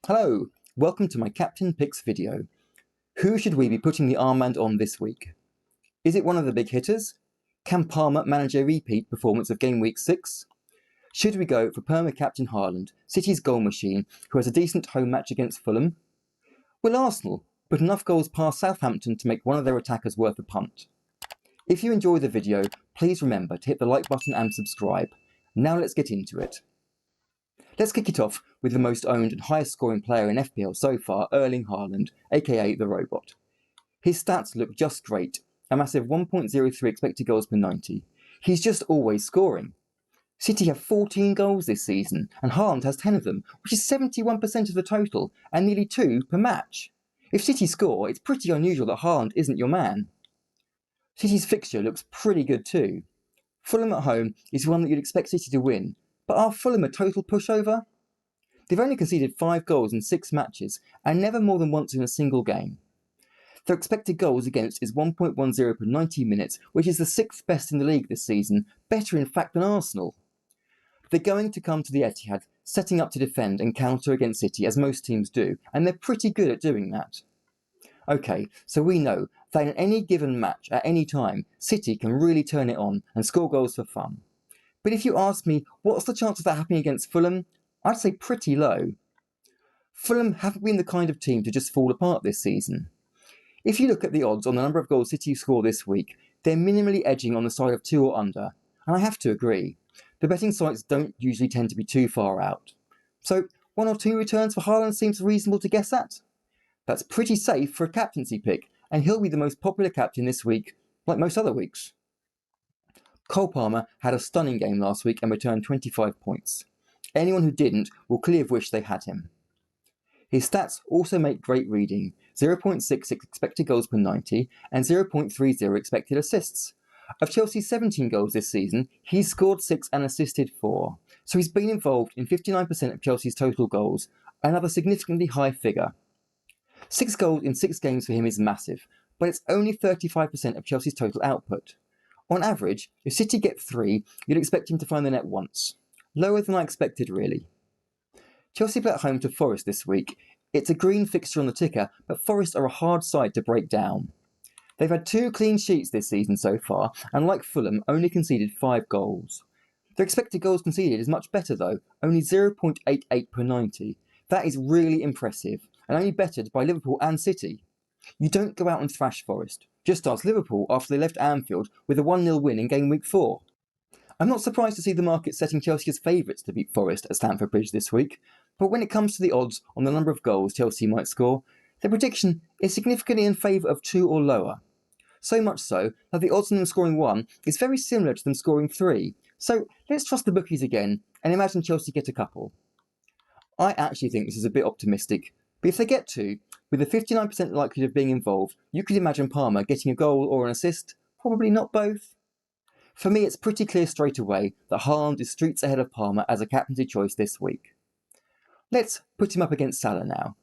Hello, welcome to my Captain Picks video. Who should we be putting the armband on this week? Is it one of the big hitters? Can Palmer manage a repeat performance of game week 6? Should we go for Perma Captain Haaland, City's goal machine, who has a decent home match against Fulham? Will Arsenal put enough goals past Southampton to make one of their attackers worth a punt? If you enjoy the video, please remember to hit the like button and subscribe. Now let's get into it. Let's kick it off with the most owned and highest scoring player in FPL so far, Erling Haaland, aka the Robot. His stats look just great, a massive 1.03 expected goals per 90. He's just always scoring. City have 14 goals this season, and Haaland has 10 of them, which is 71% of the total, and nearly 2 per match. If City score, it's pretty unusual that Haaland isn't your man. City's fixture looks pretty good too. Fulham at home is one that you'd expect City to win, but are Fulham a total pushover? They've only conceded 5 goals in 6 matches, and never more than once in a single game. Their expected goals against is 1.10 per 90 minutes, which is the 6th best in the league this season, better in fact than Arsenal. They're going to come to the Etihad, setting up to defend and counter against City, as most teams do, and they're pretty good at doing that. Okay, so we know that in any given match, at any time, City can really turn it on and score goals for fun. But if you ask me, what's the chance of that happening against Fulham? I'd say pretty low. Fulham haven't been the kind of team to just fall apart this season. If you look at the odds on the number of goals City score this week, they're minimally edging on the side of 2 or under, and I have to agree. The betting sites don't usually tend to be too far out. So 1 or 2 returns for Haaland seems reasonable to guess at. That's pretty safe for a captaincy pick, and he'll be the most popular captain this week, like most other weeks. Cole Palmer had a stunning game last week and returned 25 points. Anyone who didn't will clearly have wished they had him. His stats also make great reading, 0.66 expected goals per 90 and 0.30 expected assists. Of Chelsea's 17 goals this season, he's scored 6 and assisted 4, so he's been involved in 59% of Chelsea's total goals, another significantly high figure. 6 goals in 6 games for him is massive, but it's only 35% of Chelsea's total output. On average, if City get 3, you'd expect him to find the net once. Lower than I expected, really. Chelsea play at home to Forest this week. It's a green fixture on the ticker, but Forest are a hard side to break down. They've had 2 clean sheets this season so far, and like Fulham, only conceded 5 goals. Their expected goals conceded is much better though, only 0.88 per 90. That is really impressive, and only bettered by Liverpool and City. You don't go out and thrash Forest. Just ask Liverpool after they left Anfield with a 1-0 win in game week 4. I'm not surprised to see the market setting Chelsea as favourites to beat Forest at Stamford Bridge this week, but when it comes to the odds on the number of goals Chelsea might score, their prediction is significantly in favour of 2 or lower. So much so that the odds on them scoring 1 is very similar to them scoring 3, so let's trust the bookies again and imagine Chelsea get a couple. I actually think this is a bit optimistic, but if they get 2, with a 59% likelihood of being involved, you could imagine Palmer getting a goal or an assist, probably not both. For me, it's pretty clear straight away that Haaland is streets ahead of Palmer as a captaincy choice this week. Let's put him up against Salah now.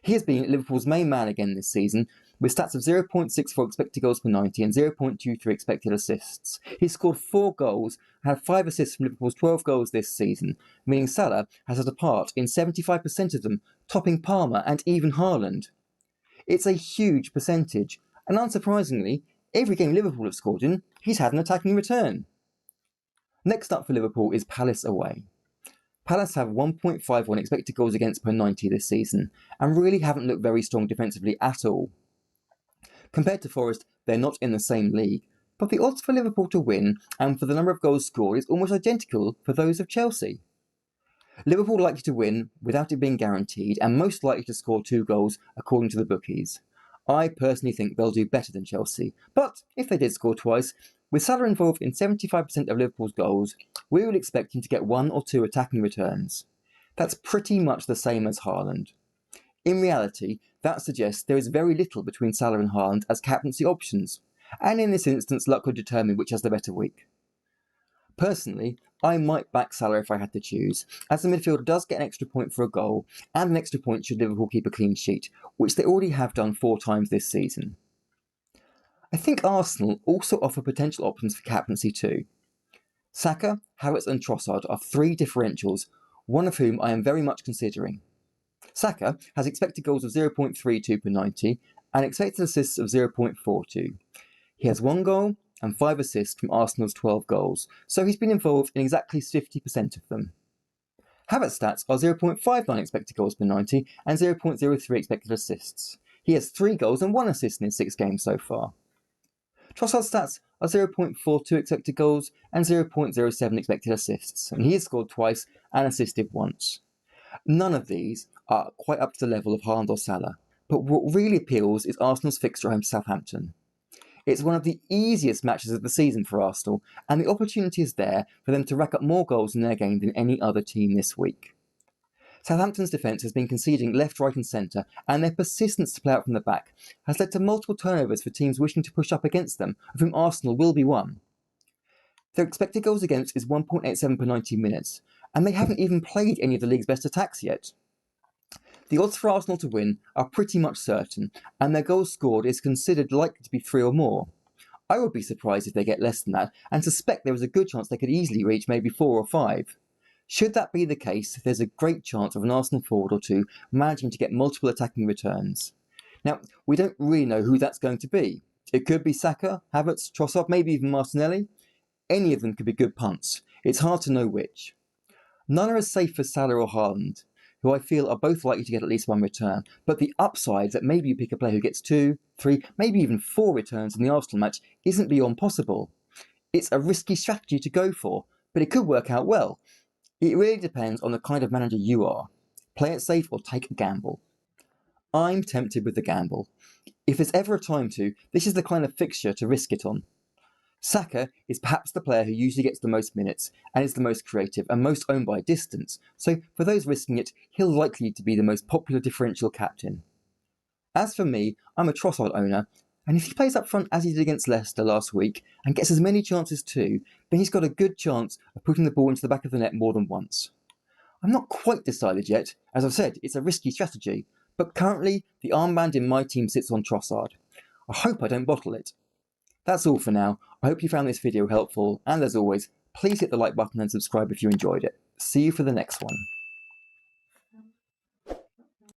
He has been Liverpool's main man again this season, with stats of 0.64 expected goals per 90 and 0.23 expected assists. He's scored 4 goals and had 5 assists from Liverpool's 12 goals this season, meaning Salah has had a part in 75% of them, topping Palmer and even Haaland. It's a huge percentage, and unsurprisingly, every game Liverpool have scored in, he's had an attacking return. Next up for Liverpool is Palace away. Palace have 1.51 expected goals against per 90 this season, and really haven't looked very strong defensively at all. Compared to Forest, they're not in the same league, but the odds for Liverpool to win and for the number of goals scored is almost identical for those of Chelsea. Liverpool likely to win without it being guaranteed, and most likely to score 2 goals according to the bookies. I personally think they'll do better than Chelsea, but if they did score twice, with Salah involved in 75% of Liverpool's goals, we would expect him to get 1 or 2 attacking returns. That's pretty much the same as Haaland. In reality, that suggests there is very little between Salah and Haaland as captaincy options, and in this instance luck would determine which has the better week. Personally, I might back Salah if I had to choose, as the midfielder does get an extra point for a goal, and an extra point should Liverpool keep a clean sheet, which they already have done 4 times this season. I think Arsenal also offer potential options for captaincy too. Saka, Havertz and Trossard are 3 differentials, one of whom I am very much considering. Saka has expected goals of 0.32 per 90 and expected assists of 0.42. He has 1 goal and 5 assists from Arsenal's 12 goals, so he's been involved in exactly 50% of them. Havertz's stats are 0.59 expected goals per 90 and 0.03 expected assists. He has 3 goals and 1 assist in his 6 games so far. Trossard's stats are 0.42 expected goals and 0.07 expected assists, and he has scored twice and assisted once. None of these are quite up to the level of Haaland or Salah, but what really appeals is Arsenal's fixture at home to Southampton. It's one of the easiest matches of the season for Arsenal, and the opportunity is there for them to rack up more goals in their game than any other team this week. Southampton's defence has been conceding left, right and centre, and their persistence to play out from the back has led to multiple turnovers for teams wishing to push up against them, of whom Arsenal will be one. Their expected goals against is 1.87 per 90 minutes, and they haven't even played any of the league's best attacks yet. The odds for Arsenal to win are pretty much certain, and their goals scored is considered likely to be 3 or more. I would be surprised if they get less than that, and suspect there is a good chance they could easily reach maybe 4 or 5. Should that be the case, there's a great chance of an Arsenal forward or two managing to get multiple attacking returns. Now, we don't really know who that's going to be. It could be Saka, Havertz, Trossard, maybe even Martinelli. Any of them could be good punts. It's hard to know which. None are as safe as Salah or Haaland, who I feel are both likely to get at least 1 return, but the upside that maybe you pick a player who gets 2, 3, maybe even 4 returns in the Arsenal match isn't beyond possible. It's a risky strategy to go for, but it could work out well. It really depends on the kind of manager you are. Play it safe or take a gamble. I'm tempted with the gamble. If there's ever a time to, this is the kind of fixture to risk it on. Saka is perhaps the player who usually gets the most minutes and is the most creative and most owned by distance, so for those risking it, he'll likely to be the most popular differential captain. As for me, I'm a Trossard owner, and if he plays up front as he did against Leicester last week and gets as many chances too, then he's got a good chance of putting the ball into the back of the net more than once. I'm not quite decided yet. As I've said, it's a risky strategy, but currently the armband in my team sits on Trossard. I hope I don't bottle it. That's all for now. I hope you found this video helpful, and as always, please hit the like button and subscribe if you enjoyed it. See you for the next one.